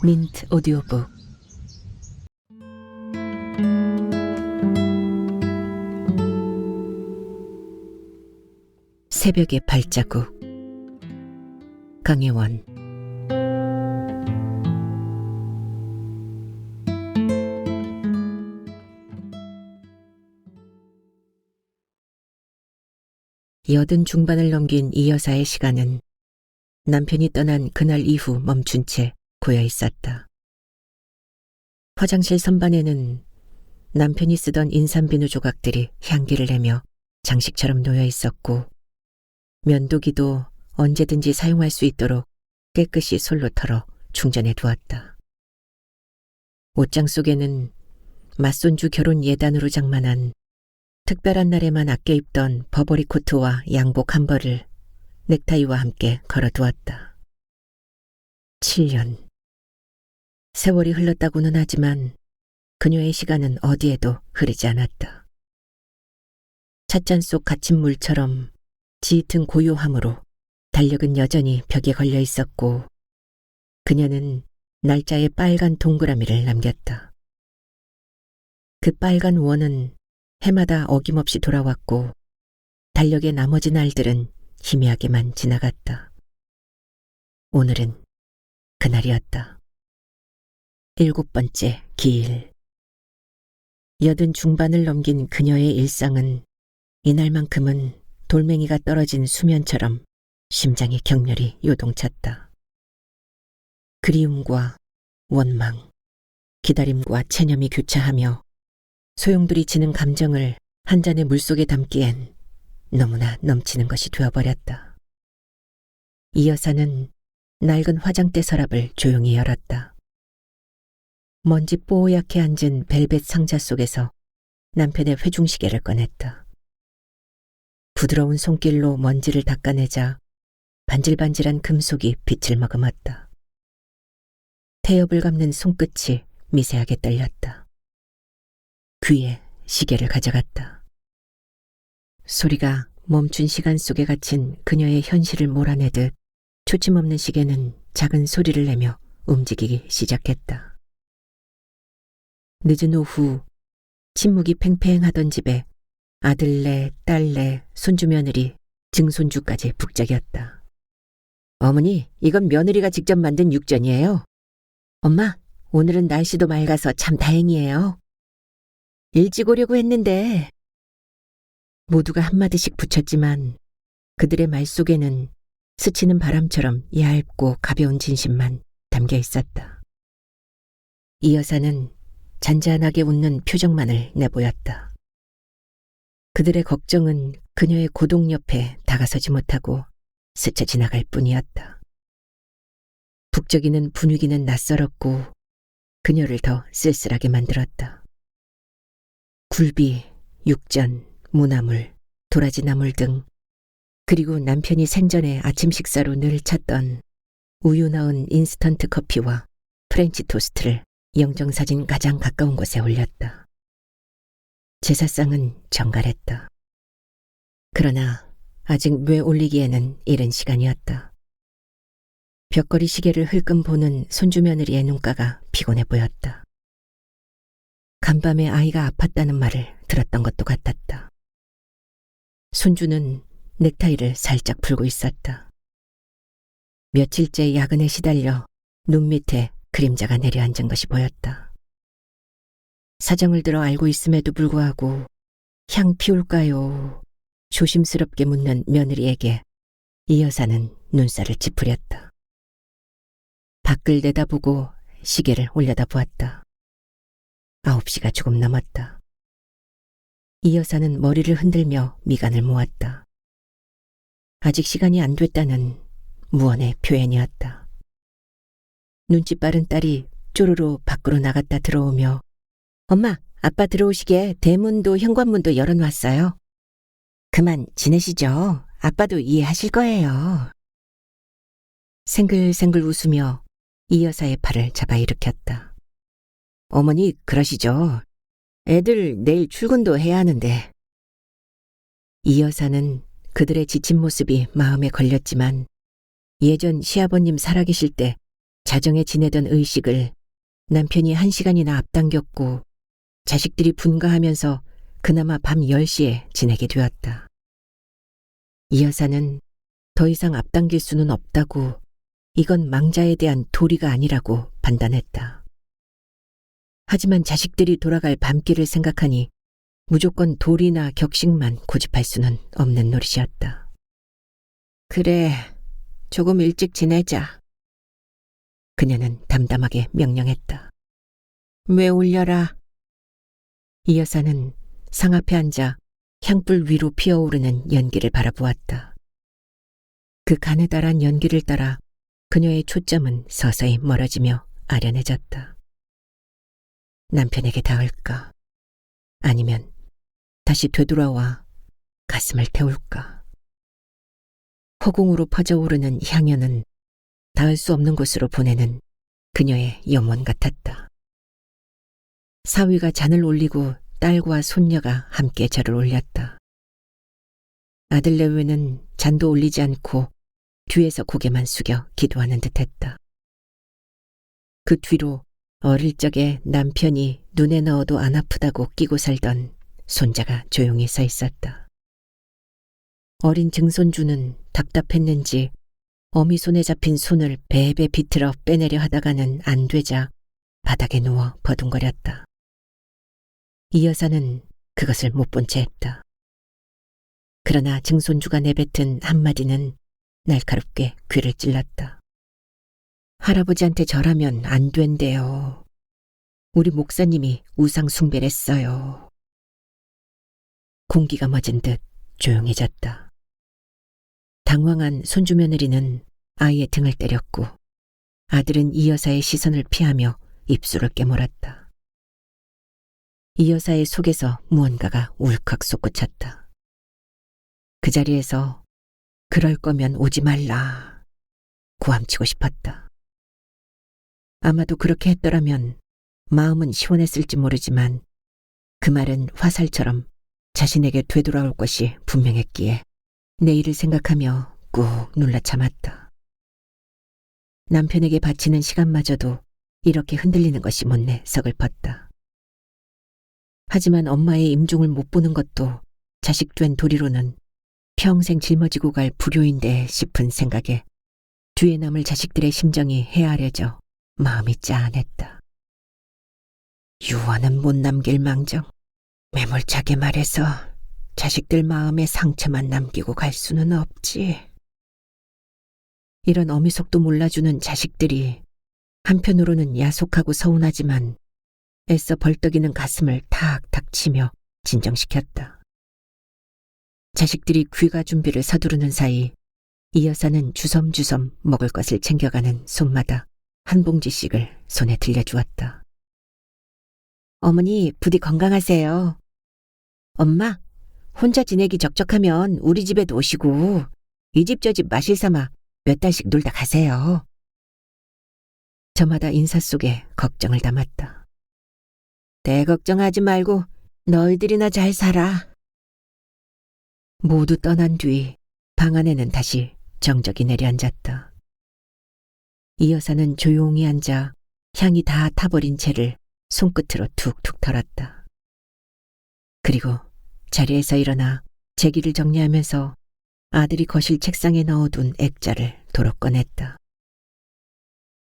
민트 오디오북. 새벽의 발자국. 강혜원. 여든 중반을 넘긴 이 여사의 시간은 남편이 떠난 그날 이후 멈춘 채 고여 있었다. 화장실 선반에는 남편이 쓰던 인삼비누 조각들이 향기를 내며 장식처럼 놓여 있었고, 면도기도 언제든지 사용할 수 있도록 깨끗이 솔로 털어 충전해 두었다. 옷장 속에는 맞손주 결혼 예단으로 장만한 특별한 날에만 아껴 입던 버버리 코트와 양복 한 벌을 넥타이와 함께 걸어두었다. 7년. 세월이 흘렀다고는 하지만 그녀의 시간은 어디에도 흐르지 않았다. 찻잔 속 갇힌 물처럼 짙은 고요함으로 달력은 여전히 벽에 걸려 있었고, 그녀는 날짜에 빨간 동그라미를 남겼다. 그 빨간 원은 해마다 어김없이 돌아왔고, 달력의 나머지 날들은 희미하게만 지나갔다. 오늘은 그날이었다. 7번째 기일. 여든 중반을 넘긴 그녀의 일상은 이날만큼은 돌멩이가 떨어진 수면처럼 심장이 격렬히 요동쳤다. 그리움과 원망, 기다림과 체념이 교차하며 소용돌이치는 감정을 한 잔의 물속에 담기엔 너무나 넘치는 것이 되어버렸다. 이 여사는 낡은 화장대 서랍을 조용히 열었다. 먼지 뽀얗게 앉은 벨벳 상자 속에서 남편의 회중시계를 꺼냈다. 부드러운 손길로 먼지를 닦아내자 반질반질한 금속이 빛을 머금었다. 태엽을 감는 손끝이 미세하게 떨렸다. 귀에 시계를 가져갔다. 소리가 멈춘 시간 속에 갇힌 그녀의 현실을 몰아내듯 초침없는 시계는 작은 소리를 내며 움직이기 시작했다. 늦은 오후, 침묵이 팽팽하던 집에 아들네, 딸네, 손주 며느리, 증손주까지 북적였다. 어머니, 이건 며느리가 직접 만든 육전이에요. 엄마, 오늘은 날씨도 맑아서 참 다행이에요. 일찍 오려고 했는데. 모두가 한마디씩 붙였지만 그들의 말 속에는 스치는 바람처럼 얇고 가벼운 진심만 담겨 있었다. 이 여사는 잔잔하게 웃는 표정만을 내보였다. 그들의 걱정은 그녀의 고독 옆에 다가서지 못하고 스쳐 지나갈 뿐이었다. 북적이는 분위기는 낯설었고 그녀를 더 쓸쓸하게 만들었다. 굴비, 육전, 무나물, 도라지나물 등, 그리고 남편이 생전에 아침 식사로 늘 찾던 우유 넣은 인스턴트 커피와 프렌치 토스트를 영정사진 가장 가까운 곳에 올렸다. 제사상은 정갈했다. 그러나 아직 뇌 올리기에는 이른 시간이었다. 벽걸이 시계를 흘끔 보는 손주 며느리의 눈가가 피곤해 보였다. 간밤에 아이가 아팠다는 말을 들었던 것도 같았다. 손주는 넥타이를 살짝 풀고 있었다. 며칠째 야근에 시달려 눈 밑에 그림자가 내려앉은 것이 보였다. 사정을 들어 알고 있음에도 불구하고 향 피울까요? 조심스럽게 묻는 며느리에게 이 여사는 눈살을 찌푸렸다. 밖을 내다보고 시계를 올려다보았다. 9시가 조금 넘었다. 이 여사는 머리를 흔들며 미간을 모았다. 아직 시간이 안 됐다는 무언의 표현이었다. 눈치 빠른 딸이 쪼르르 밖으로 나갔다 들어오며 엄마, 아빠 들어오시게 대문도 현관문도 열어놨어요. 그만 지내시죠. 아빠도 이해하실 거예요. 생글생글 웃으며 이 여사의 팔을 잡아 일으켰다. 어머니 그러시죠. 애들 내일 출근도 해야 하는데. 이 여사는 그들의 지친 모습이 마음에 걸렸지만 예전 시아버님 살아계실 때 자정에 지내던 의식을 남편이 1시간이나 앞당겼고 자식들이 분가하면서 그나마 밤 10시에 지내게 되었다. 이 여사는 더 이상 앞당길 수는 없다고, 이건 망자에 대한 도리가 아니라고 판단했다. 하지만 자식들이 돌아갈 밤길을 생각하니 무조건 도리나 격식만 고집할 수는 없는 노릇이었다. 그래, 조금 일찍 지내자. 그녀는 담담하게 명령했다. 왜 울려라? 이 여사는 상 앞에 앉아 향불 위로 피어오르는 연기를 바라보았다. 그 가느다란 연기를 따라 그녀의 초점은 서서히 멀어지며 아련해졌다. 남편에게 닿을까? 아니면 다시 되돌아와 가슴을 태울까? 허공으로 퍼져오르는 향연은 닿을 수 없는 곳으로 보내는 그녀의 염원 같았다. 사위가 잔을 올리고 딸과 손녀가 함께 절을 올렸다. 아들 내외는 잔도 올리지 않고 뒤에서 고개만 숙여 기도하는 듯했다. 그 뒤로 어릴 적에 남편이 눈에 넣어도 안 아프다고 끼고 살던 손자가 조용히 서 있었다. 어린 증손주는 답답했는지 어미 손에 잡힌 손을 베베 비틀어 빼내려 하다가는 안 되자 바닥에 누워 버둥거렸다. 이 여사는 그것을 못 본 채 했다. 그러나 증손주가 내뱉은 한마디는 날카롭게 귀를 찔렀다. 할아버지한테 절하면 안 된대요. 우리 목사님이 우상 숭배를 했어요. 공기가 멎은 듯 조용해졌다. 당황한 손주 며느리는 아이의 등을 때렸고 아들은 이 여사의 시선을 피하며 입술을 깨물었다. 이 여사의 속에서 무언가가 울컥 솟구쳤다. 그 자리에서 그럴 거면 오지 말라 고함치고 싶었다. 아마도 그렇게 했더라면 마음은 시원했을지 모르지만 그 말은 화살처럼 자신에게 되돌아올 것이 분명했기에 내일을 생각하며 꾹 눌러 참았다. 남편에게 바치는 시간마저도 이렇게 흔들리는 것이 못내 서글펐다. 하지만 엄마의 임종을 못 보는 것도 자식된 도리로는 평생 짊어지고 갈 불효인데 싶은 생각에 뒤에 남을 자식들의 심정이 헤아려져 마음이 짠했다. 유언은 못 남길 망정 매몰차게 말해서 자식들 마음에 상처만 남기고 갈 수는 없지. 이런 어미속도 몰라주는 자식들이 한편으로는 야속하고 서운하지만 애써 벌떡이는 가슴을 탁탁 치며 진정시켰다. 자식들이 귀가 준비를 서두르는 사이 이 여사는 주섬주섬 먹을 것을 챙겨가는 손마다 한 봉지씩을 손에 들려주었다. 어머니 부디 건강하세요. 엄마, 혼자 지내기 적적하면 우리 집에도 오시고 이 집 저 집 마실 삼아 몇 달씩 놀다 가세요. 저마다 인사 속에 걱정을 담았다. 내 걱정하지 말고 너희들이나 잘 살아. 모두 떠난 뒤 방 안에는 다시 정적이 내려앉았다. 이 여사는 조용히 앉아 향이 다 타버린 채를 손끝으로 툭툭 털었다. 그리고 자리에서 일어나 제기를 정리하면서 아들이 거실 책상에 넣어둔 액자를 도로 꺼냈다.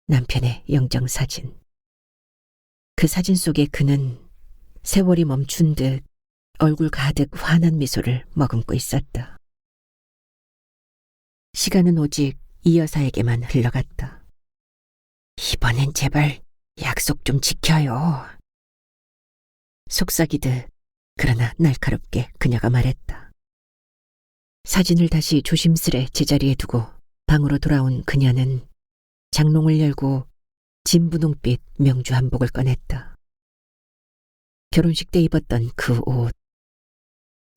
남편의 영정사진. 그 사진 속에 그는 세월이 멈춘 듯 얼굴 가득 환한 미소를 머금고 있었다. 시간은 오직 이 여사에게만 흘러갔다. 이번엔 제발 약속 좀 지켜요. 속삭이듯 그러나 날카롭게 그녀가 말했다. 사진을 다시 조심스레 제자리에 두고 방으로 돌아온 그녀는 장롱을 열고 진분홍빛 명주 한복을 꺼냈다. 결혼식 때 입었던 그 옷.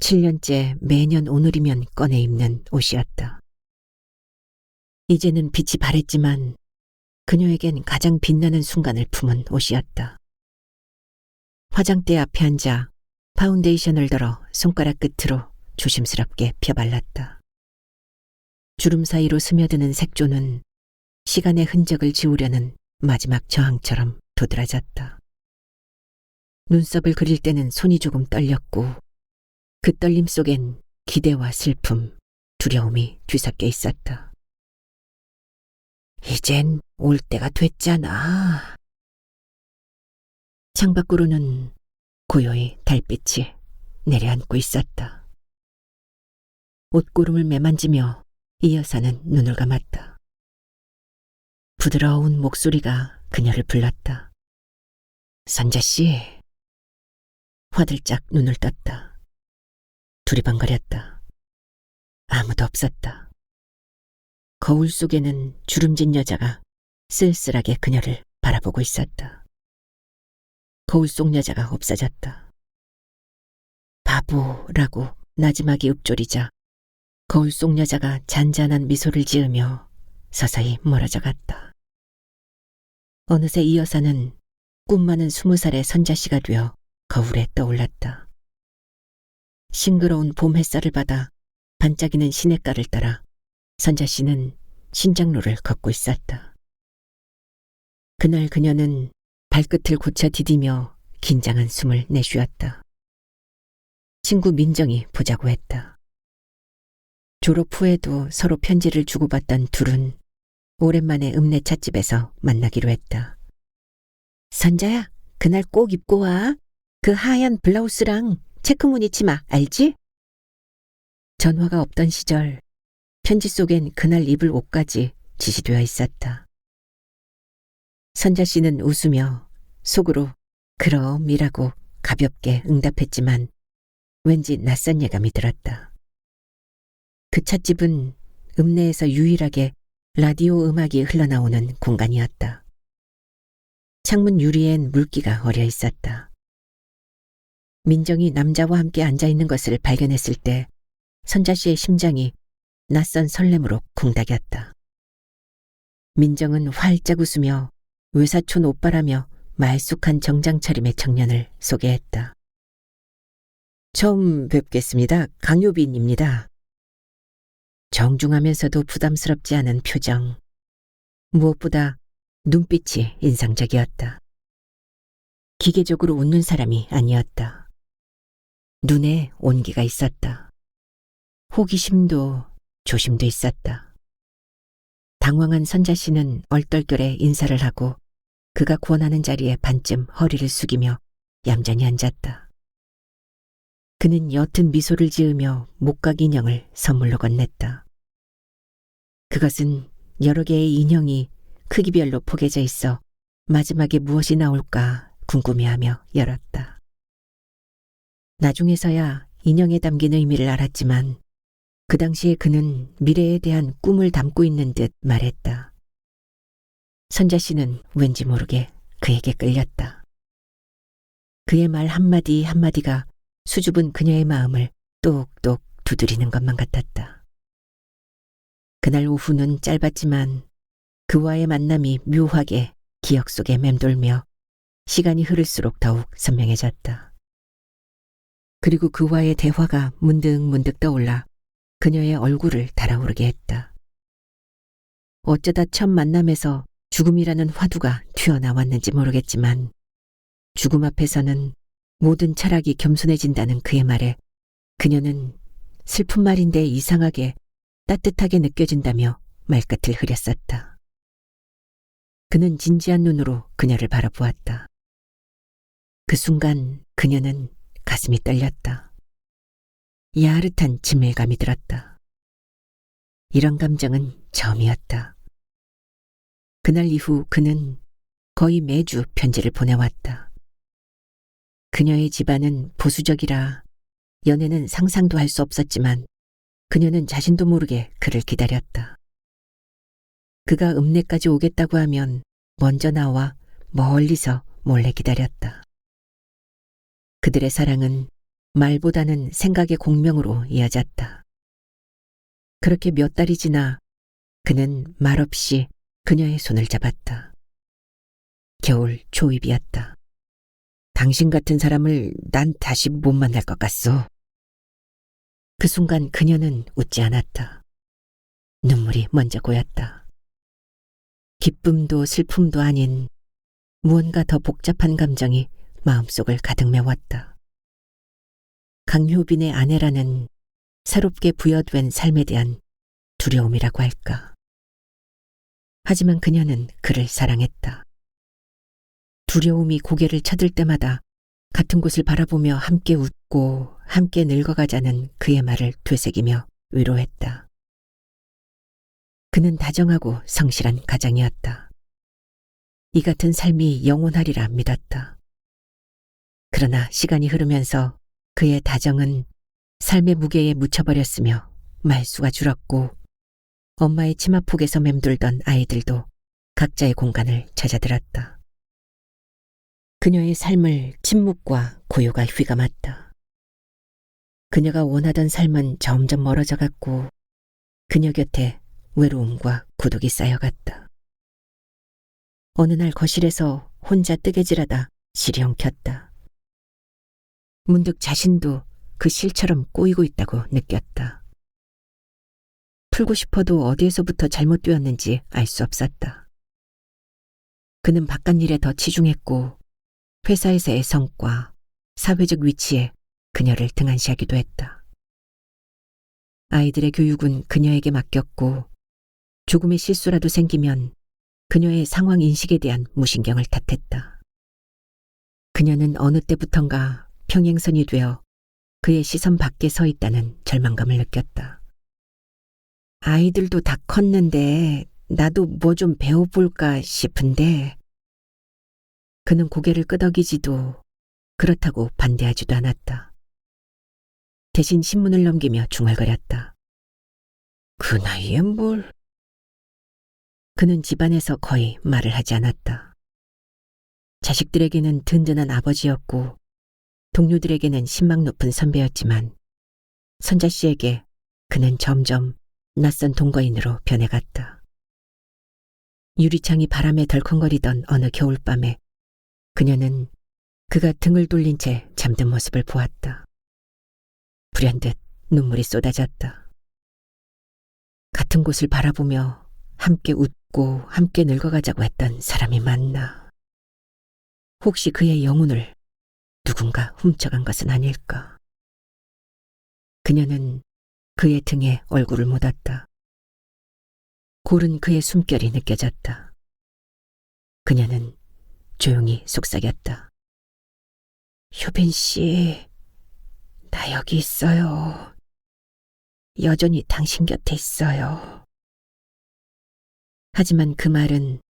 7년째 매년 오늘이면 꺼내 입는 옷이었다. 이제는 빛이 바랬지만 그녀에겐 가장 빛나는 순간을 품은 옷이었다. 화장대 앞에 앉아 파운데이션을 덜어 손가락 끝으로 조심스럽게 펴발랐다. 주름 사이로 스며드는 색조는 시간의 흔적을 지우려는 마지막 저항처럼 도드라졌다. 눈썹을 그릴 때는 손이 조금 떨렸고 그 떨림 속엔 기대와 슬픔, 두려움이 뒤섞여 있었다. 이젠 올 때가 됐잖아. 창밖으로는 고요히 달빛이 내려앉고 있었다. 옷구름을 매만지며 이 여사는 눈을 감았다. 부드러운 목소리가 그녀를 불렀다. 선자씨. 화들짝 눈을 떴다. 두리번거렸다. 아무도 없었다. 거울 속에는 주름진 여자가 쓸쓸하게 그녀를 바라보고 있었다. 거울 속 여자가 없어졌다. 바보라고 나지막이 읊조리자 거울 속 여자가 잔잔한 미소를 지으며 서서히 멀어져 갔다. 어느새 이 여사는 꿈 많은 20살의 선자씨가 되어 거울에 떠올랐다. 싱그러운 봄 햇살을 받아 반짝이는 시냇가를 따라 선자씨는 신장로를 걷고 있었다. 그날 그녀는 발끝을 고쳐 디디며 긴장한 숨을 내쉬었다. 친구 민정이 보자고 했다. 졸업 후에도 서로 편지를 주고받던 둘은 오랜만에 읍내 찻집에서 만나기로 했다. 선자야, 그날 꼭 입고 와. 그 하얀 블라우스랑 체크무늬 치마 알지? 전화가 없던 시절 편지 속엔 그날 입을 옷까지 지시되어 있었다. 선자 씨는 웃으며 속으로 그럼이라고 가볍게 응답했지만 왠지 낯선 예감이 들었다. 그 찻집은 읍내에서 유일하게 라디오 음악이 흘러나오는 공간이었다. 창문 유리엔 물기가 어려 있었다. 민정이 남자와 함께 앉아있는 것을 발견했을 때 선자 씨의 심장이 낯선 설렘으로 쿵닥였다. 민정은 활짝 웃으며 외사촌 오빠라며 말쑥한 정장 차림의 청년을 소개했다. 처음 뵙겠습니다. 강요빈입니다. 정중하면서도 부담스럽지 않은 표정. 무엇보다 눈빛이 인상적이었다. 기계적으로 웃는 사람이 아니었다. 눈에 온기가 있었다. 호기심도 조심도 있었다. 당황한 선자 씨는 얼떨결에 인사를 하고 그가 권하는 자리에 반쯤 허리를 숙이며 얌전히 앉았다. 그는 옅은 미소를 지으며 목각 인형을 선물로 건넸다. 그것은 여러 개의 인형이 크기별로 포개져 있어 마지막에 무엇이 나올까 궁금해하며 열었다. 나중에서야 인형에 담긴 의미를 알았지만 그 당시에 그는 미래에 대한 꿈을 담고 있는 듯 말했다. 선자 씨는 왠지 모르게 그에게 끌렸다. 그의 말 한마디 한마디가 수줍은 그녀의 마음을 똑똑 두드리는 것만 같았다. 그날 오후는 짧았지만 그와의 만남이 묘하게 기억 속에 맴돌며 시간이 흐를수록 더욱 선명해졌다. 그리고 그와의 대화가 문득문득 떠올라 그녀의 얼굴을 달아오르게 했다. 어쩌다 첫 만남에서 죽음이라는 화두가 튀어나왔는지 모르겠지만 죽음 앞에서는 모든 철학이 겸손해진다는 그의 말에 그녀는 슬픈 말인데 이상하게 따뜻하게 느껴진다며 말끝을 흐렸었다. 그는 진지한 눈으로 그녀를 바라보았다. 그 순간 그녀는 가슴이 떨렸다. 야릇한 친밀감이 들었다. 이런 감정은 처음이었다. 그날 이후 그는 거의 매주 편지를 보내왔다. 그녀의 집안은 보수적이라 연애는 상상도 할 수 없었지만 그녀는 자신도 모르게 그를 기다렸다. 그가 읍내까지 오겠다고 하면 먼저 나와 멀리서 몰래 기다렸다. 그들의 사랑은 말보다는 생각의 공명으로 이어졌다. 그렇게 몇 달이 지나 그는 말없이 그녀의 손을 잡았다. 겨울 초입이었다. 당신 같은 사람을 난 다시 못 만날 것 같소. 그 순간 그녀는 웃지 않았다. 눈물이 먼저 고였다. 기쁨도 슬픔도 아닌 무언가 더 복잡한 감정이 마음속을 가득 메웠다. 강효빈의 아내라는 새롭게 부여된 삶에 대한 두려움이라고 할까. 하지만 그녀는 그를 사랑했다. 두려움이 고개를 쳐들 때마다 같은 곳을 바라보며 함께 웃고 함께 늙어가자는 그의 말을 되새기며 위로했다. 그는 다정하고 성실한 가장이었다. 이 같은 삶이 영원하리라 믿었다. 그러나 시간이 흐르면서 그의 다정은 삶의 무게에 묻혀버렸으며 말수가 줄었고 엄마의 치마폭에서 맴돌던 아이들도 각자의 공간을 찾아들었다. 그녀의 삶을 침묵과 고요가 휘감았다. 그녀가 원하던 삶은 점점 멀어져 갔고 그녀 곁에 외로움과孤独이 쌓여갔다. 어느 날 거실에서 혼자 뜨개질하다 시리엉 켰다. 문득 자신도 그 실처럼 꼬이고 있다고 느꼈다. 풀고 싶어도 어디에서부터 잘못되었는지 알 수 없었다. 그는 바깥일에 더 치중했고 회사에서의 성과, 사회적 위치에 그녀를 등한시하기도 했다. 아이들의 교육은 그녀에게 맡겼고 조금의 실수라도 생기면 그녀의 상황 인식에 대한 무신경을 탓했다. 그녀는 어느 때부턴가 평행선이 되어 그의 시선 밖에 서 있다는 절망감을 느꼈다. 아이들도 다 컸는데 나도 뭐 좀 배워볼까 싶은데 그는 고개를 끄덕이지도 그렇다고 반대하지도 않았다. 대신 신문을 넘기며 중얼거렸다. 그 나이에 뭘... 그는 집안에서 거의 말을 하지 않았다. 자식들에게는 든든한 아버지였고 동료들에게는 신망 높은 선배였지만 선자 씨에게 그는 점점 낯선 동거인으로 변해갔다. 유리창이 바람에 덜컹거리던 어느 겨울밤에 그녀는 그가 등을 돌린 채 잠든 모습을 보았다. 불현듯 눈물이 쏟아졌다. 같은 곳을 바라보며 함께 웃고 함께 늙어가자고 했던 사람이 맞나? 혹시 그의 영혼을 누군가 훔쳐간 것은 아닐까? 그녀는 그의 등에 얼굴을 묻었다. 고른 그의 숨결이 느껴졌다. 그녀는 조용히 속삭였다. 효빈 씨, 나 여기 있어요. 여전히 당신 곁에 있어요. 하지만 그 말은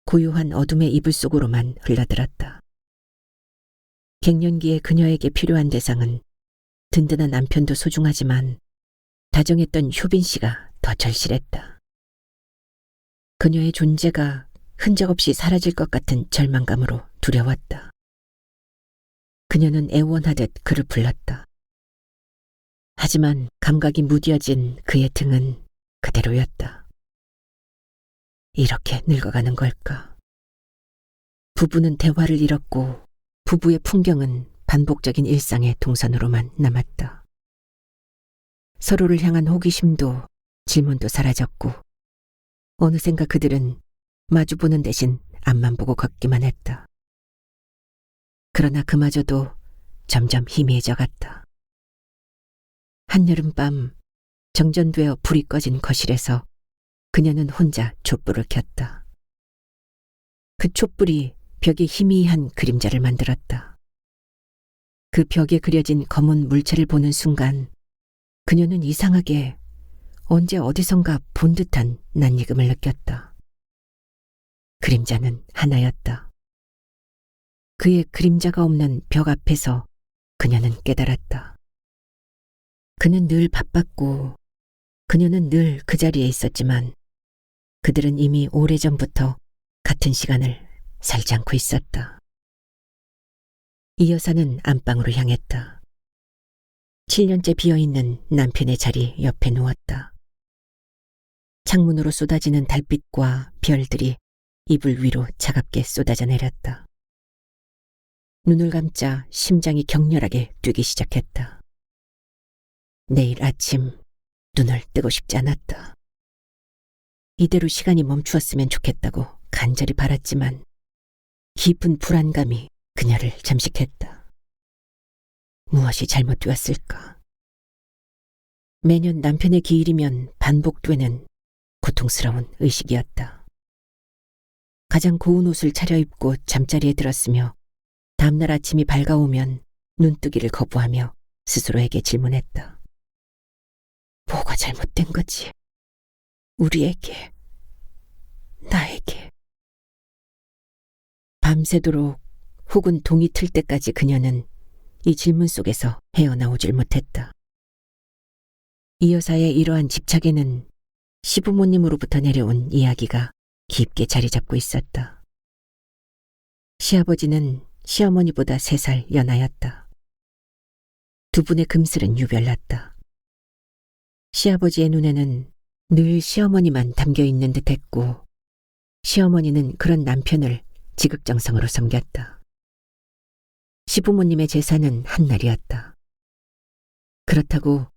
고요한 어둠의 이불 속으로만 흘러들었다. 갱년기에 그녀에게 필요한 대상은 든든한 남편도 소중하지만 다정했던 효빈 씨가 더 절실했다. 그녀의 존재가 흔적 없이 사라질 것 같은 절망감으로 두려웠다. 그녀는 애원하듯 그를 불렀다. 하지만 감각이 무뎌진 그의 등은 그대로였다. 이렇게 늙어가는 걸까? 부부는 대화를 잃었고 부부의 풍경은 반복적인 일상의 동선으로만 남았다. 서로를 향한 호기심도 질문도 사라졌고 어느샌가 그들은 마주보는 대신 앞만 보고 걷기만 했다. 그러나 그마저도 점점 희미해져 갔다. 한여름밤 정전되어 불이 꺼진 거실에서 그녀는 혼자 촛불을 켰다. 그 촛불이 벽에 희미한 그림자를 만들었다. 그 벽에 그려진 검은 물체를 보는 순간 그녀는 이상하게 언제 어디선가 본 듯한 낯익음을 느꼈다. 그림자는 하나였다. 그의 그림자가 없는 벽 앞에서 그녀는 깨달았다. 그는 늘 바빴고 그녀는 늘 그 자리에 있었지만 그들은 이미 오래전부터 같은 시간을 살지 않고 있었다. 이 여사는 안방으로 향했다. 7년째 비어있는 남편의 자리 옆에 누웠다. 창문으로 쏟아지는 달빛과 별들이 이불 위로 차갑게 쏟아져 내렸다. 눈을 감자 심장이 격렬하게 뛰기 시작했다. 내일 아침 눈을 뜨고 싶지 않았다. 이대로 시간이 멈추었으면 좋겠다고 간절히 바랐지만 깊은 불안감이 그녀를 잠식했다. 무엇이 잘못되었을까? 매년 남편의 기일이면 반복되는 고통스러운 의식이었다. 가장 고운 옷을 차려입고 잠자리에 들었으며 다음날 아침이 밝아오면 눈뜨기를 거부하며 스스로에게 질문했다. 뭐가 잘못된 거지? 우리에게, 나에게. 밤새도록 혹은 동이 틀 때까지 그녀는 이 질문 속에서 헤어나오질 못했다. 이 여사의 이러한 집착에는 시부모님으로부터 내려온 이야기가 깊게 자리 잡고 있었다. 시아버지는 시어머니보다 3살 연하였다. 두 분의 금슬은 유별났다. 시아버지의 눈에는 늘 시어머니만 담겨있는 듯했고 시어머니는 그런 남편을 지극정성으로 섬겼다. 시부모님의 제사는 한날이었다. 그렇다고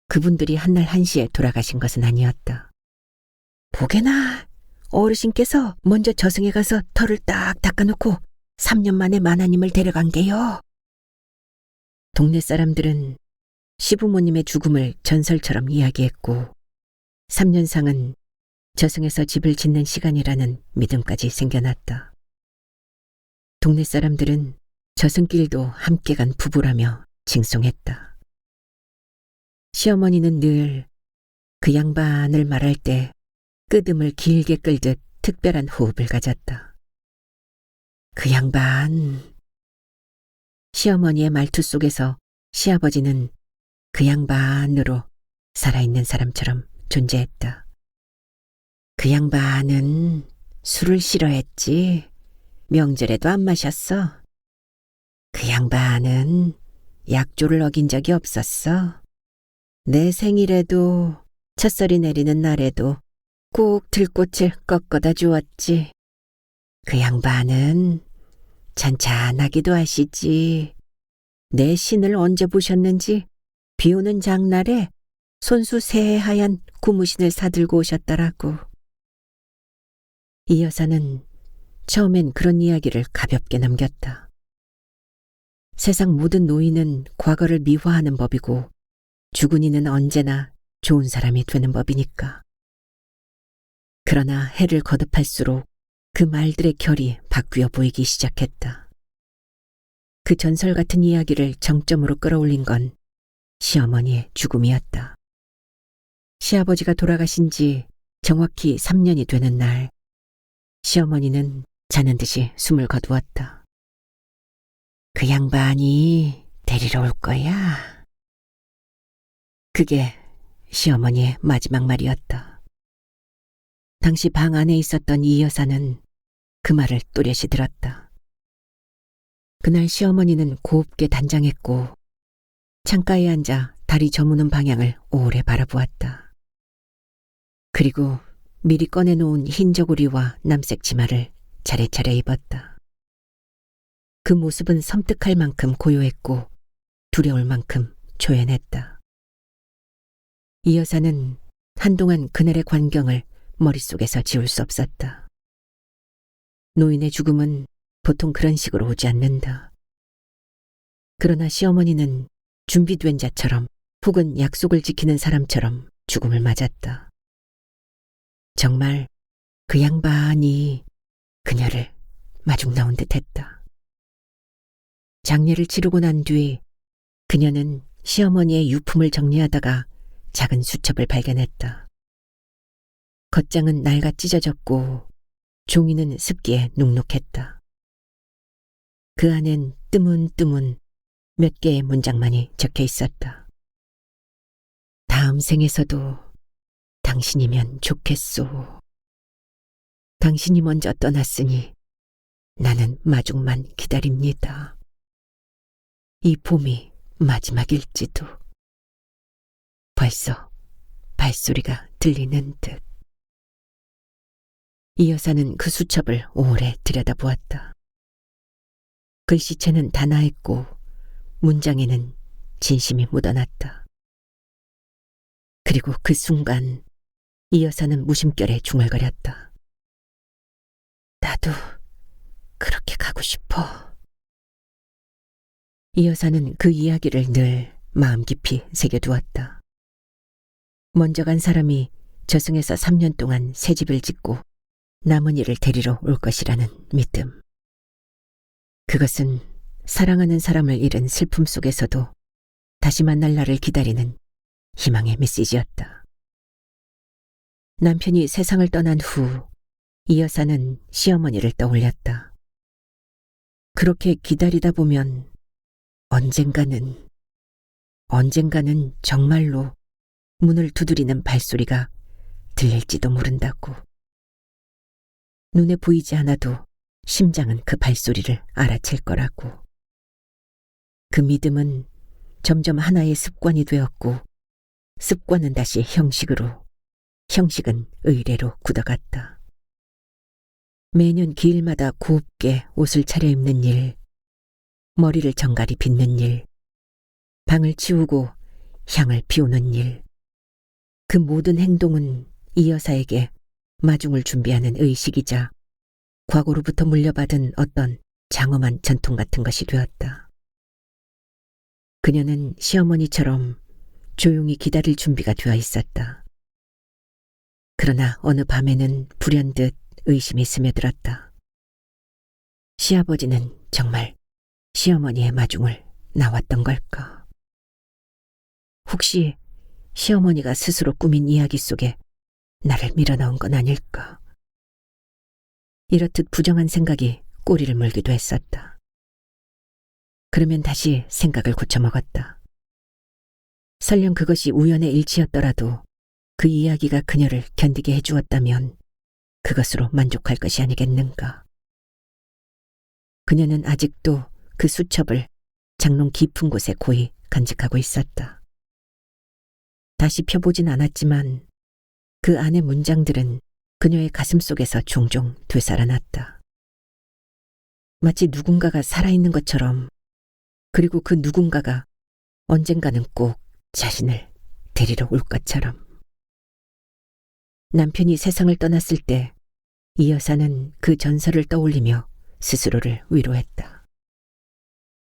그분들이 한날 한시에 돌아가신 것은 아니었다. 보게나 어르신께서 먼저 저승에 가서 털을 딱 닦아놓고 3년 만에 만화님을 데려간 게요. 동네 사람들은 시부모님의 죽음을 전설처럼 이야기했고 3년상은 저승에서 집을 짓는 시간이라는 믿음까지 생겨났다. 동네 사람들은 저승길도 함께 간 부부라며 징송했다. 시어머니는 늘 그 양반을 말할 때 끄듬을 길게 끌듯 특별한 호흡을 가졌다. 그 양반. 시어머니의 말투 속에서 시아버지는 그 양반으로 살아있는 사람처럼 존재했다. 그 양반은 술을 싫어했지. 명절에도 안 마셨어. 그 양반은 약조를 어긴 적이 없었어. 내 생일에도 첫설이 내리는 날에도 꼭 들꽃을 꺾어다 주었지. 그 양반은 잔잔하기도 하시지. 내 신을 언제 보셨는지 비오는 장날에 손수 새하얀 고무신을 사들고 오셨더라고. 이 여사는 처음엔 그런 이야기를 가볍게 넘겼다. 세상 모든 노인은 과거를 미화하는 법이고 죽은 이는 언제나 좋은 사람이 되는 법이니까. 그러나 해를 거듭할수록 그 말들의 결이 바뀌어 보이기 시작했다. 그 전설 같은 이야기를 정점으로 끌어올린 건 시어머니의 죽음이었다. 시아버지가 돌아가신 지 정확히 3년이 되는 날, 시어머니는 자는 듯이 숨을 거두었다. 그 양반이 데리러 올 거야. 그게 시어머니의 마지막 말이었다. 당시 방 안에 있었던 이 여사는 그 말을 또렷이 들었다. 그날 시어머니는 곱게 단장했고 창가에 앉아 다리 저무는 방향을 오래 바라보았다. 그리고 미리 꺼내놓은 흰 저고리와 남색 치마를 차례차례 입었다. 그 모습은 섬뜩할 만큼 고요했고 두려울 만큼 조연했다. 이 여사는 한동안 그날의 광경을 머릿속에서 지울 수 없었다. 노인의 죽음은 보통 그런 식으로 오지 않는다. 그러나 시어머니는 준비된 자처럼 혹은 약속을 지키는 사람처럼 죽음을 맞았다. 정말 그 양반이 그녀를 마중 나온 듯했다. 장례를 치르고 난 뒤 그녀는 시어머니의 유품을 정리하다가 작은 수첩을 발견했다. 겉장은 낡아 찢어졌고 종이는 습기에 눅눅했다. 그 안엔 뜨문뜨문 몇 개의 문장만이 적혀 있었다. 다음 생에서도 당신이면 좋겠소. 당신이 먼저 떠났으니 나는 마중만 기다립니다. 이 봄이 마지막일지도. 벌써 발소리가 들리는 듯. 이 여사는 그 수첩을 오래 들여다보았다. 글씨체는 단아했고 문장에는 진심이 묻어났다. 그리고 그 순간 이 여사는 무심결에 중얼거렸다. 싶어. 이 여사는 그 이야기를 늘 마음 깊이 새겨두었다. 먼저 간 사람이 저승에서 3년 동안 새 집을 짓고 남은 이를 데리러 올 것이라는 믿음. 그것은 사랑하는 사람을 잃은 슬픔 속에서도 다시 만날 날을 기다리는 희망의 메시지였다. 남편이 세상을 떠난 후 이 여사는 시어머니를 떠올렸다. 그렇게 기다리다 보면 언젠가는 정말로 문을 두드리는 발소리가 들릴지도 모른다고. 눈에 보이지 않아도 심장은 그 발소리를 알아챌 거라고. 그 믿음은 점점 하나의 습관이 되었고 습관은 다시 형식으로, 형식은 의례로 굳어갔다. 매년 기일마다 곱게 옷을 차려입는 일, 머리를 정갈이 빗는 일, 방을 치우고 향을 피우는 일. 그 모든 행동은 이 여사에게 마중을 준비하는 의식이자 과거로부터 물려받은 어떤 장엄한 전통 같은 것이 되었다. 그녀는 시어머니처럼 조용히 기다릴 준비가 되어 있었다. 그러나 어느 밤에는 불현듯 의심이 스며들었다. 시아버지는 정말 시어머니의 마중을 나왔던 걸까? 혹시 시어머니가 스스로 꾸민 이야기 속에 나를 밀어넣은 건 아닐까? 이렇듯 부정한 생각이 꼬리를 물기도 했었다. 그러면 다시 생각을 고쳐먹었다. 설령 그것이 우연의 일치였더라도 그 이야기가 그녀를 견디게 해주었다면 그것으로 만족할 것이 아니겠는가. 그녀는 아직도 그 수첩을 장롱 깊은 곳에 고이 간직하고 있었다. 다시 펴보진 않았지만 그 안의 문장들은 그녀의 가슴 속에서 종종 되살아났다. 마치 누군가가 살아있는 것처럼, 그리고 그 누군가가 언젠가는 꼭 자신을 데리러 올 것처럼. 남편이 세상을 떠났을 때 이 여사는 그 전설을 떠올리며 스스로를 위로했다.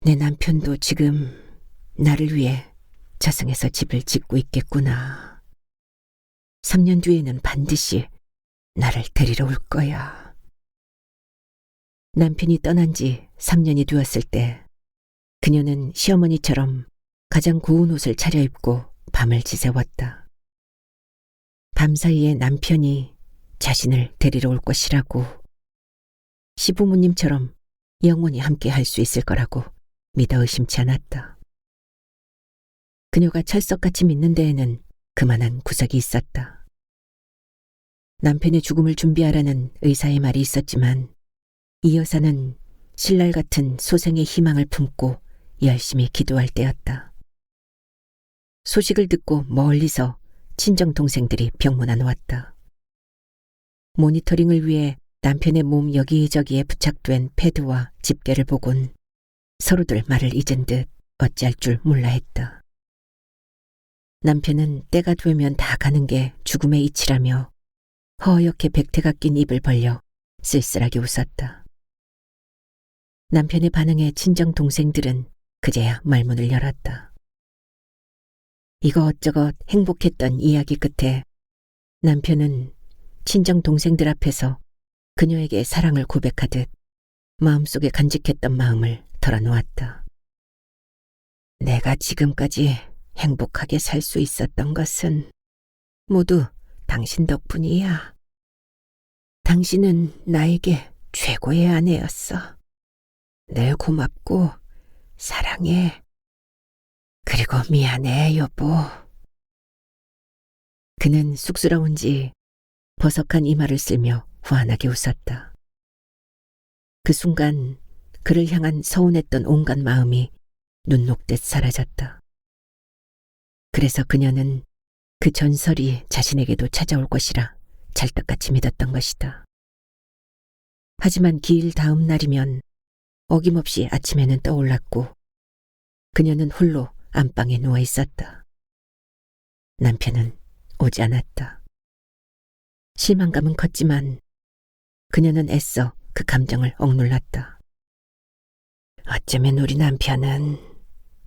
내 남편도 지금 나를 위해 저승에서 집을 짓고 있겠구나. 3년 뒤에는 반드시 나를 데리러 올 거야. 남편이 떠난 지 3년이 되었을 때 그녀는 시어머니처럼 가장 고운 옷을 차려입고 밤을 지새웠다. 밤사이에 남편이 자신을 데리러 올 것이라고, 시부모님처럼 영원히 함께 할 수 있을 거라고 믿어 의심치 않았다. 그녀가 철석같이 믿는 데에는 그만한 구석이 있었다. 남편의 죽음을 준비하라는 의사의 말이 있었지만 이 여사는 신랄 같은 소생의 희망을 품고 열심히 기도할 때였다. 소식을 듣고 멀리서 친정 동생들이 병문안 왔다. 모니터링을 위해 남편의 몸 여기저기에 부착된 패드와 집게를 보곤 서로들 말을 잊은 듯 어찌할 줄 몰라 했다. 남편은 때가 되면 다 가는 게 죽음의 이치라며 허옇게 백태가 낀 입을 벌려 쓸쓸하게 웃었다. 남편의 반응에 친정 동생들은 그제야 말문을 열었다. 이거저것 행복했던 이야기 끝에 남편은 친정 동생들 앞에서 그녀에게 사랑을 고백하듯 마음속에 간직했던 마음을 털어놓았다. 내가 지금까지 행복하게 살 수 있었던 것은 모두 당신 덕분이야. 당신은 나에게 최고의 아내였어. 늘 고맙고 사랑해. 그리고 미안해, 여보. 그는 쑥스러운지 버석한 이마를 쓸며 후안하게 웃었다. 그 순간 그를 향한 서운했던 온갖 마음이 눈 녹듯 사라졌다. 그래서 그녀는 그 전설이 자신에게도 찾아올 것이라 찰떡같이 믿었던 것이다. 하지만 기일 다음 날이면 어김없이 아침에는 떠올랐고 그녀는 홀로 안방에 누워 있었다. 남편은 오지 않았다. 실망감은 컸지만 그녀는 애써 그 감정을 억눌렀다. 어쩌면 우리 남편은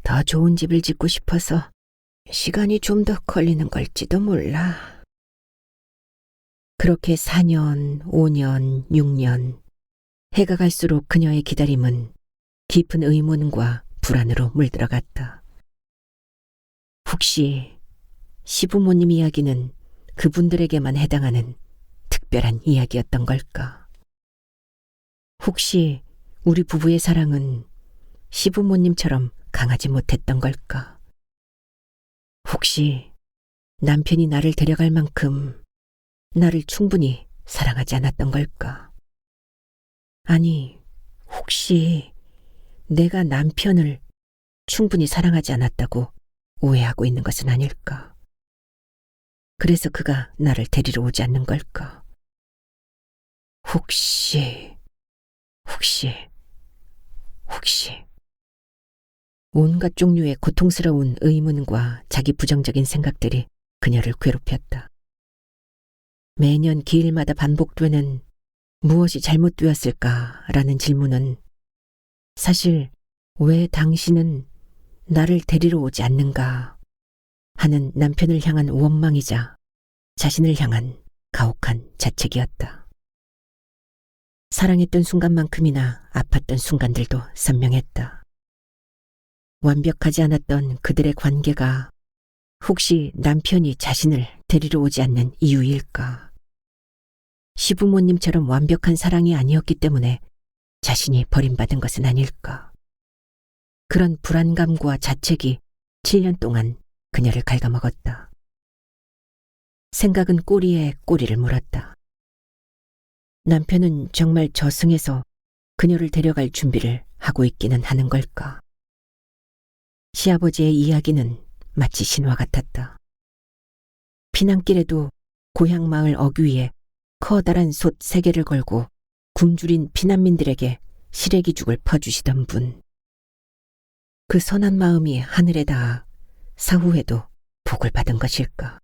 더 좋은 집을 짓고 싶어서 시간이 좀 더 걸리는 걸지도 몰라. 그렇게 4년, 5년, 6년, 해가 갈수록 그녀의 기다림은 깊은 의문과 불안으로 물들어갔다. 혹시 시부모님 이야기는 그분들에게만 해당하는 특별한 이야기였던 걸까? 혹시 우리 부부의 사랑은 시부모님처럼 강하지 못했던 걸까? 혹시 남편이 나를 데려갈 만큼 나를 충분히 사랑하지 않았던 걸까? 아니, 혹시 내가 남편을 충분히 사랑하지 않았다고 오해하고 있는 것은 아닐까? 그래서 그가 나를 데리러 오지 않는 걸까? 혹시 온갖 종류의 고통스러운 의문과 자기 부정적인 생각들이 그녀를 괴롭혔다. 매년 기일마다 반복되는 무엇이 잘못되었을까라는 질문은 사실 왜 당신은 나를 데리러 오지 않는가 하는 남편을 향한 원망이자 자신을 향한 가혹한 자책이었다. 사랑했던 순간만큼이나 아팠던 순간들도 선명했다. 완벽하지 않았던 그들의 관계가 혹시 남편이 자신을 데리러 오지 않는 이유일까? 시부모님처럼 완벽한 사랑이 아니었기 때문에 자신이 버림받은 것은 아닐까? 그런 불안감과 자책이 7년 동안 그녀를 갉아먹었다. 생각은 꼬리에 꼬리를 물었다. 남편은 정말 저승에서 그녀를 데려갈 준비를 하고 있기는 하는 걸까? 시아버지의 이야기는 마치 신화 같았다. 피난길에도 고향 마을 어귀위에 커다란 솥 3개를 걸고 굶주린 피난민들에게 시래기죽을 퍼주시던 분. 그 선한 마음이 하늘에 닿아 사후에도 복을 받은 것일까?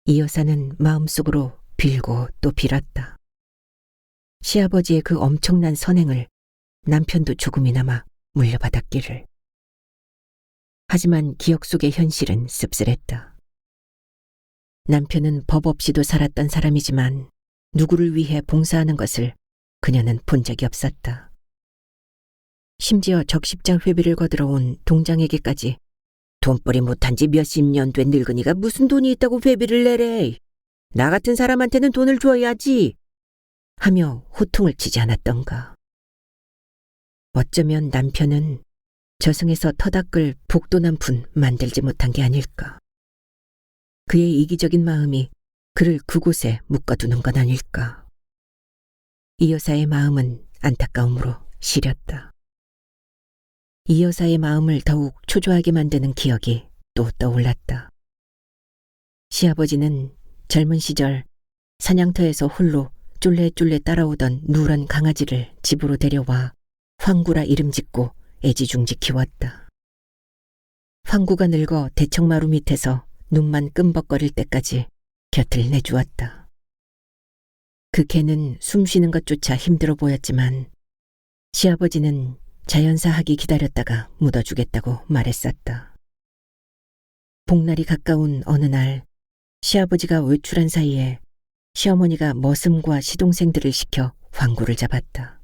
이 여사는 마음속으로 빌고 또 빌었다. 시아버지의 그 엄청난 선행을 남편도 조금이나마 물려받았기를. 하지만 기억 속의 현실은 씁쓸했다. 남편은 법 없이도 살았던 사람이지만 누구를 위해 봉사하는 것을 그녀는 본 적이 없었다. 심지어 적십자 회비를 거들어 온 동장에게까지 돈벌이 못한 지 몇십 년 된 늙은이가 무슨 돈이 있다고 회비를 내래. 나 같은 사람한테는 돈을 줘야지. 하며 호통을 치지 않았던가. 어쩌면 남편은 저승에서 터닦을 복돈 한 푼 만들지 못한 게 아닐까. 그의 이기적인 마음이 그를 그곳에 묶어두는 건 아닐까. 이 여사의 마음은 안타까움으로 시렸다. 이 여사의 마음을 더욱 초조하게 만드는 기억이 또 떠올랐다. 시아버지는 젊은 시절 사냥터에서 홀로 쫄래쫄래 따라오던 누런 강아지를 집으로 데려와 황구라 이름 짓고 애지중지 키웠다. 황구가 늙어 대청마루 밑에서 눈만 끔벅거릴 때까지 곁을 내주었다. 그 개는 숨 쉬는 것조차 힘들어 보였지만 시아버지는 자연사하게 기다렸다가 묻어주겠다고 말했었다. 복날이 가까운 어느 날 시아버지가 외출한 사이에 시어머니가 머슴과 시동생들을 시켜 황구를 잡았다.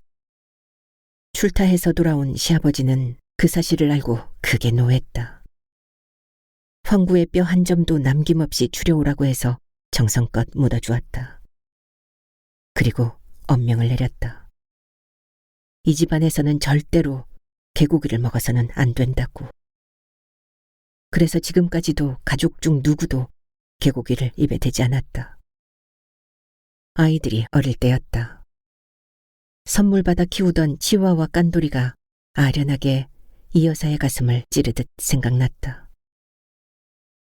출타해서 돌아온 시아버지는 그 사실을 알고 크게 노했다. 황구의 뼈 한 점도 남김없이 추려오라고 해서 정성껏 묻어주었다. 그리고 엄명을 내렸다. 이 집안에서는 절대로 개고기를 먹어서는 안 된다고. 그래서 지금까지도 가족 중 누구도 개고기를 입에 대지 않았다. 아이들이 어릴 때였다. 선물 받아 키우던 치와와 깐돌이가 아련하게 이 여사의 가슴을 찌르듯 생각났다.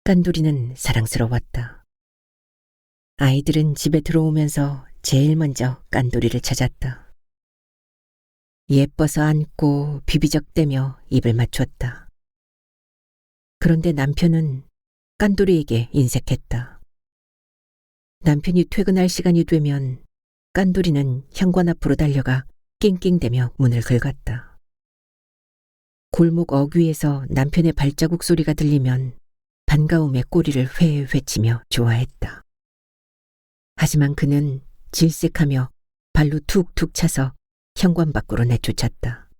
깐돌이는 사랑스러웠다. 아이들은 집에 들어오면서 제일 먼저 깐돌이를 찾았다. 예뻐서 안고 비비적대며 입을 맞췄다. 그런데 남편은 깐돌이에게 인색했다. 남편이 퇴근할 시간이 되면 깐돌이는 현관 앞으로 달려가 낑낑대며 문을 긁었다. 골목 어귀에서 남편의 발자국 소리가 들리면 반가움에 꼬리를 회회치며 좋아했다. 하지만 그는 질색하며 발로 툭툭 차서 현관 밖으로 내쫓았다.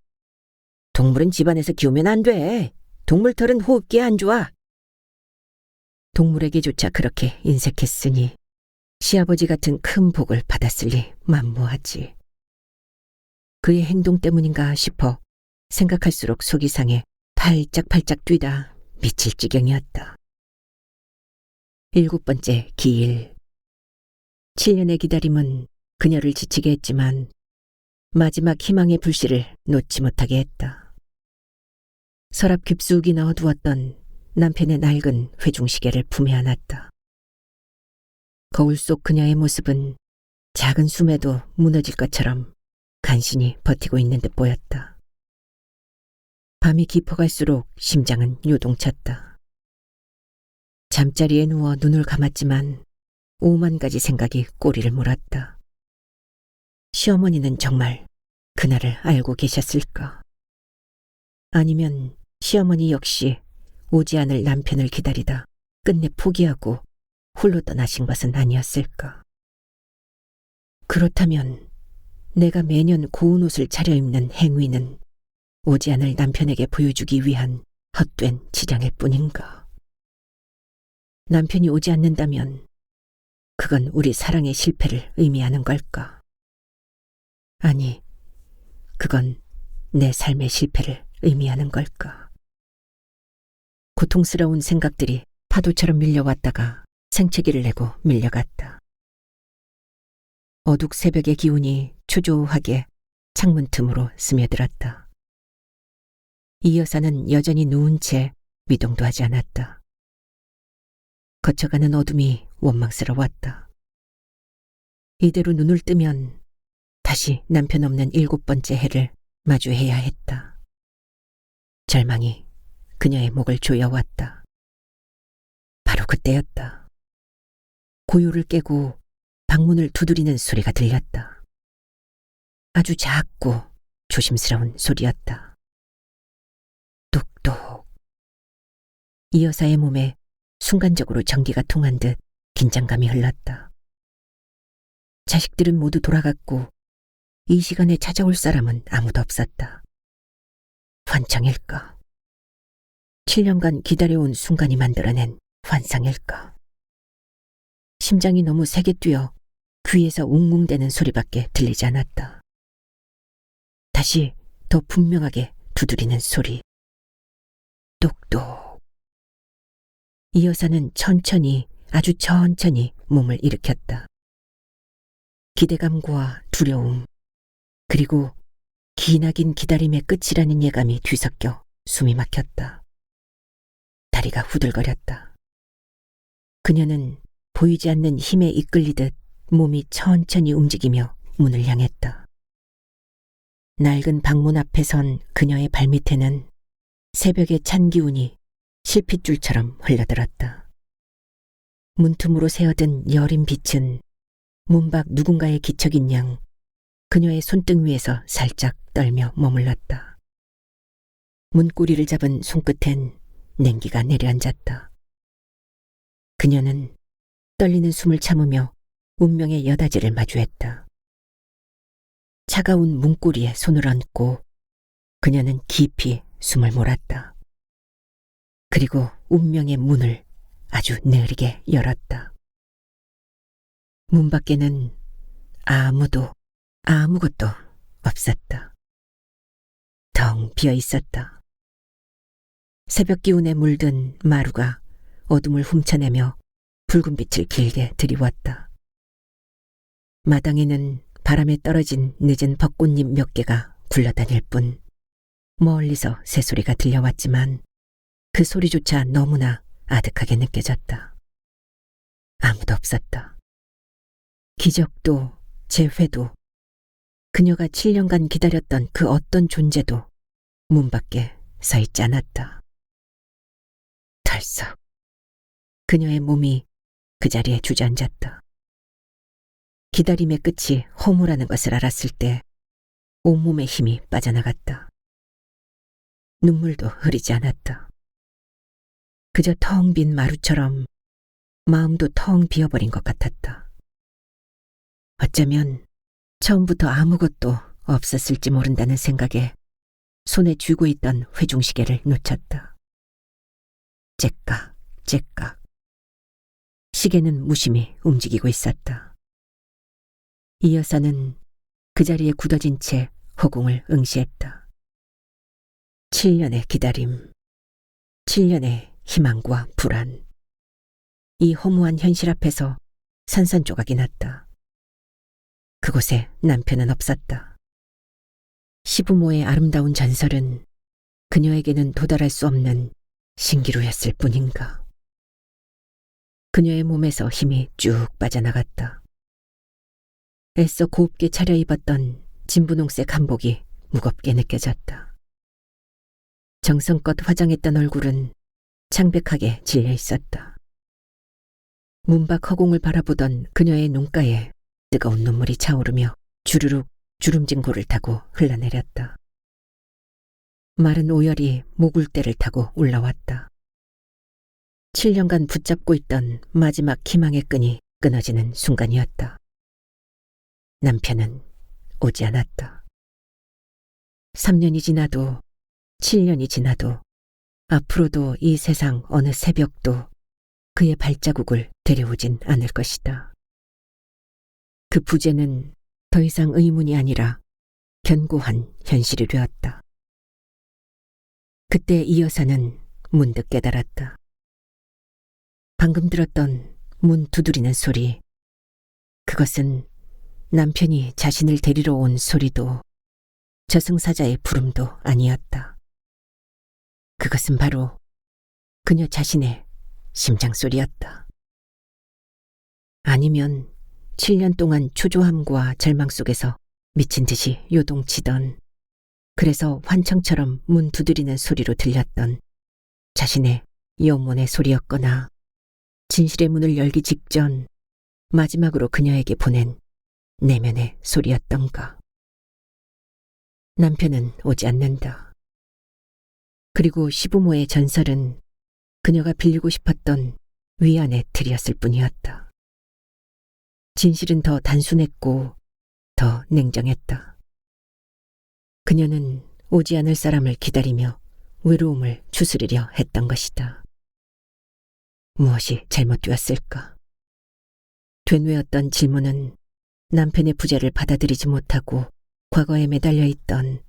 동물은 집안에서 키우면 안 돼. 동물털은 호흡기에 안 좋아. 동물에게조차 그렇게 인색했으니 시아버지 같은 큰 복을 받았을리 만무하지. 그의 행동 때문인가 싶어 생각할수록 속이 상해 팔짝팔짝 뛰다 미칠 지경이었다. 7번째 기일. 7년의 기다림은 그녀를 지치게 했지만 마지막 희망의 불씨를 놓지 못하게 했다. 서랍 깊숙이 넣어두었던 남편의 낡은 회중시계를 품에 안았다. 거울 속 그녀의 모습은 작은 숨에도 무너질 것처럼 간신히 버티고 있는 듯 보였다. 밤이 깊어갈수록 심장은 요동쳤다. 잠자리에 누워 눈을 감았지만 5만 가지 생각이 꼬리를 물었다. 시어머니는 정말 그날을 알고 계셨을까? 아니면 시어머니 역시 오지 않을 남편을 기다리다 끝내 포기하고 홀로 떠나신 것은 아니었을까? 그렇다면 내가 매년 고운 옷을 차려입는 행위는 오지 않을 남편에게 보여주기 위한 헛된 지장일 뿐인가? 남편이 오지 않는다면 그건 우리 사랑의 실패를 의미하는 걸까? 아니, 그건 내 삶의 실패를 의미하는 걸까? 고통스러운 생각들이 파도처럼 밀려왔다가 생채기를 내고 밀려갔다. 어둑 새벽의 기운이 초조하게 창문 틈으로 스며들었다. 이 여사는 여전히 누운 채 미동도 하지 않았다. 거쳐가는 어둠이 원망스러웠다. 이대로 눈을 뜨면 다시 남편 없는 7번째 해를 마주해야 했다. 절망이 그녀의 목을 조여왔다. 바로 그때였다. 고요를 깨고 방문을 두드리는 소리가 들렸다. 아주 작고 조심스러운 소리였다. 뚝뚝. 이 여사의 몸에 순간적으로 전기가 통한 듯 긴장감이 흘렀다. 자식들은 모두 돌아갔고 이 시간에 찾아올 사람은 아무도 없었다. 환청일까? 7년간 기다려온 순간이 만들어낸 환상일까? 심장이 너무 세게 뛰어 귀에서 웅웅대는 소리밖에 들리지 않았다. 다시 더 분명하게 두드리는 소리. 똑똑. 이 여사는 천천히, 아주 천천히 몸을 일으켰다. 기대감과 두려움, 그리고 기나긴 기다림의 끝이라는 예감이 뒤섞여 숨이 막혔다. 다리가 후들거렸다. 그녀는 보이지 않는 힘에 이끌리듯 몸이 천천히 움직이며 문을 향했다. 낡은 방문 앞에 선 그녀의 발밑에는 새벽의 찬 기운이 실핏줄처럼 흘러들었다. 문틈으로 새어든 여린 빛은 문밖 누군가의 기척인 양 그녀의 손등 위에서 살짝 떨며 머물렀다. 문고리를 잡은 손끝엔 냉기가 내려앉았다. 그녀는 떨리는 숨을 참으며 운명의 여다지를 마주했다. 차가운 문고리에 손을 얹고 그녀는 깊이 숨을 몰았다. 그리고 운명의 문을 아주 느리게 열었다. 문 밖에는 아무도 아무것도 없었다. 텅 비어 있었다. 새벽 기운에 물든 마루가 어둠을 훔쳐내며 붉은 빛을 길게 들이웠다. 마당에는 바람에 떨어진 늦은 벚꽃잎 몇 개가 굴러다닐 뿐 멀리서 새소리가 들려왔지만 그 소리조차 너무나 아득하게 느껴졌다. 아무도 없었다. 기적도 재회도 그녀가 7년간 기다렸던 그 어떤 존재도 문 밖에 서 있지 않았다. 털썩. 그녀의 몸이 그 자리에 주저앉았다. 기다림의 끝이 허무라는 것을 알았을 때 온몸의 힘이 빠져나갔다. 눈물도 흐리지 않았다. 그저 텅 빈 마루처럼 마음도 텅 비어버린 것 같았다. 어쩌면 처음부터 아무것도 없었을지 모른다는 생각에 손에 쥐고 있던 회중시계를 놓쳤다. 째깍, 째깍. 시계는 무심히 움직이고 있었다. 이 여사는 그 자리에 굳어진 채 허공을 응시했다. 7년의 기다림, 7년의 희망과 불안. 이 허무한 현실 앞에서 산산조각이 났다. 그곳에 남편은 없었다. 시부모의 아름다운 전설은 그녀에게는 도달할 수 없는 신기루였을 뿐인가. 그녀의 몸에서 힘이 쭉 빠져나갔다. 애써 곱게 차려입었던 진분홍색 한복이 무겁게 느껴졌다. 정성껏 화장했던 얼굴은 창백하게 질려 있었다. 문밖 허공을 바라보던 그녀의 눈가에 뜨거운 눈물이 차오르며 주르륵 주름진 골을 타고 흘러내렸다. 마른 오열이 목울대를 타고 올라왔다. 7년간 붙잡고 있던 마지막 희망의 끈이 끊어지는 순간이었다. 남편은 오지 않았다. 3년이 지나도 7년이 지나도 앞으로도 이 세상 어느 새벽도 그의 발자국을 데려오진 않을 것이다. 그 부재는 더 이상 의문이 아니라 견고한 현실이 되었다. 그때 이 여사는 문득 깨달았다. 방금 들었던 문 두드리는 소리, 그것은 남편이 자신을 데리러 온 소리도 저승사자의 부름도 아니었다. 그것은 바로 그녀 자신의 심장소리였다. 아니면 7년 동안 초조함과 절망 속에서 미친 듯이 요동치던, 그래서 환청처럼 문 두드리는 소리로 들렸던 자신의 영혼의 소리였거나, 진실의 문을 열기 직전 마지막으로 그녀에게 보낸 내면의 소리였던가. 남편은 오지 않는다. 그리고 시부모의 전설은 그녀가 빌리고 싶었던 위안의 틀이었을 뿐이었다. 진실은 더 단순했고 더 냉정했다. 그녀는 오지 않을 사람을 기다리며 외로움을 추스리려 했던 것이다. 무엇이 잘못되었을까? 되뇌었던 질문은 남편의 부재를 받아들이지 못하고 과거에 매달려 있던,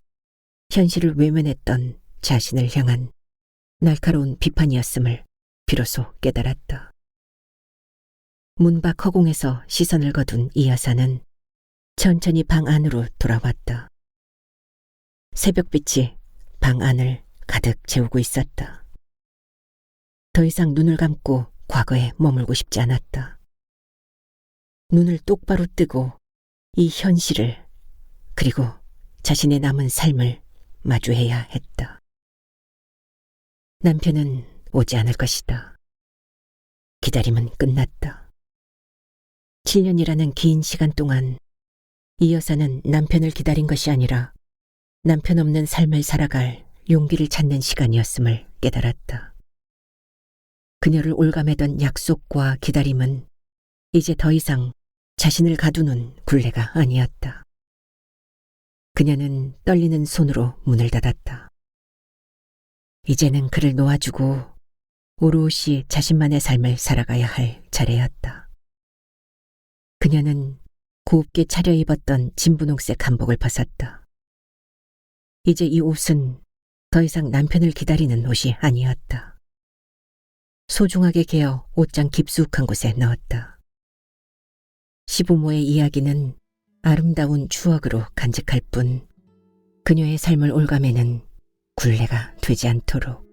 현실을 외면했던 자신을 향한 날카로운 비판이었음을 비로소 깨달았다. 문 밖 허공에서 시선을 거둔 이 여사는 천천히 방 안으로 돌아왔다. 새벽빛이 방 안을 가득 채우고 있었다. 더 이상 눈을 감고 과거에 머물고 싶지 않았다. 눈을 똑바로 뜨고 이 현실을, 그리고 자신의 남은 삶을 마주해야 했다. 남편은 오지 않을 것이다. 기다림은 끝났다. 7년이라는 긴 시간 동안 이 여사는 남편을 기다린 것이 아니라 남편 없는 삶을 살아갈 용기를 찾는 시간이었음을 깨달았다. 그녀를 올가매던 약속과 기다림은 이제 더 이상 자신을 가두는 굴레가 아니었다. 그녀는 떨리는 손으로 문을 닫았다. 이제는 그를 놓아주고 오롯이 자신만의 삶을 살아가야 할 차례였다. 그녀는 곱게 차려입었던 진분홍색 한복을 벗었다. 이제 이 옷은 더 이상 남편을 기다리는 옷이 아니었다. 소중하게 개어 옷장 깊숙한 곳에 넣었다. 시부모의 이야기는 아름다운 추억으로 간직할 뿐, 그녀의 삶을 올가매는 굴레가 되지 않도록.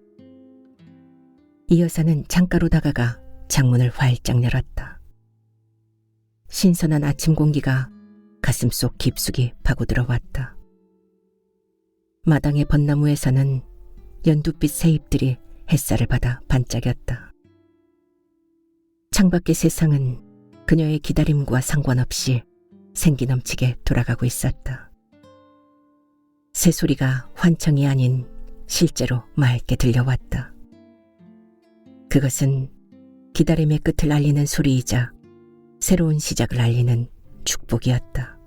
이 여사는 창가로 다가가 창문을 활짝 열었다. 신선한 아침 공기가 가슴속 깊숙이 파고들어왔다. 마당의 벚나무에서는 연두빛 새잎들이 햇살을 받아 반짝였다. 창밖의 세상은 그녀의 기다림과 상관없이 생기 넘치게 돌아가고 있었다. 새소리가 환청이 아닌 실제로 맑게 들려왔다. 그것은 기다림의 끝을 알리는 소리이자 새로운 시작을 알리는 축복이었다.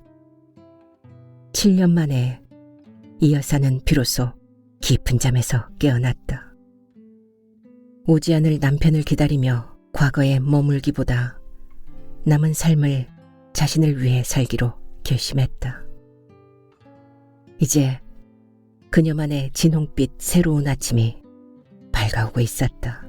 7년 만에 이 여사는 비로소 깊은 잠에서 깨어났다. 오지 않을 남편을 기다리며 과거에 머물기보다 남은 삶을 자신을 위해 살기로 결심했다. 이제 그녀만의 진홍빛 새로운 아침이 밝아오고 있었다.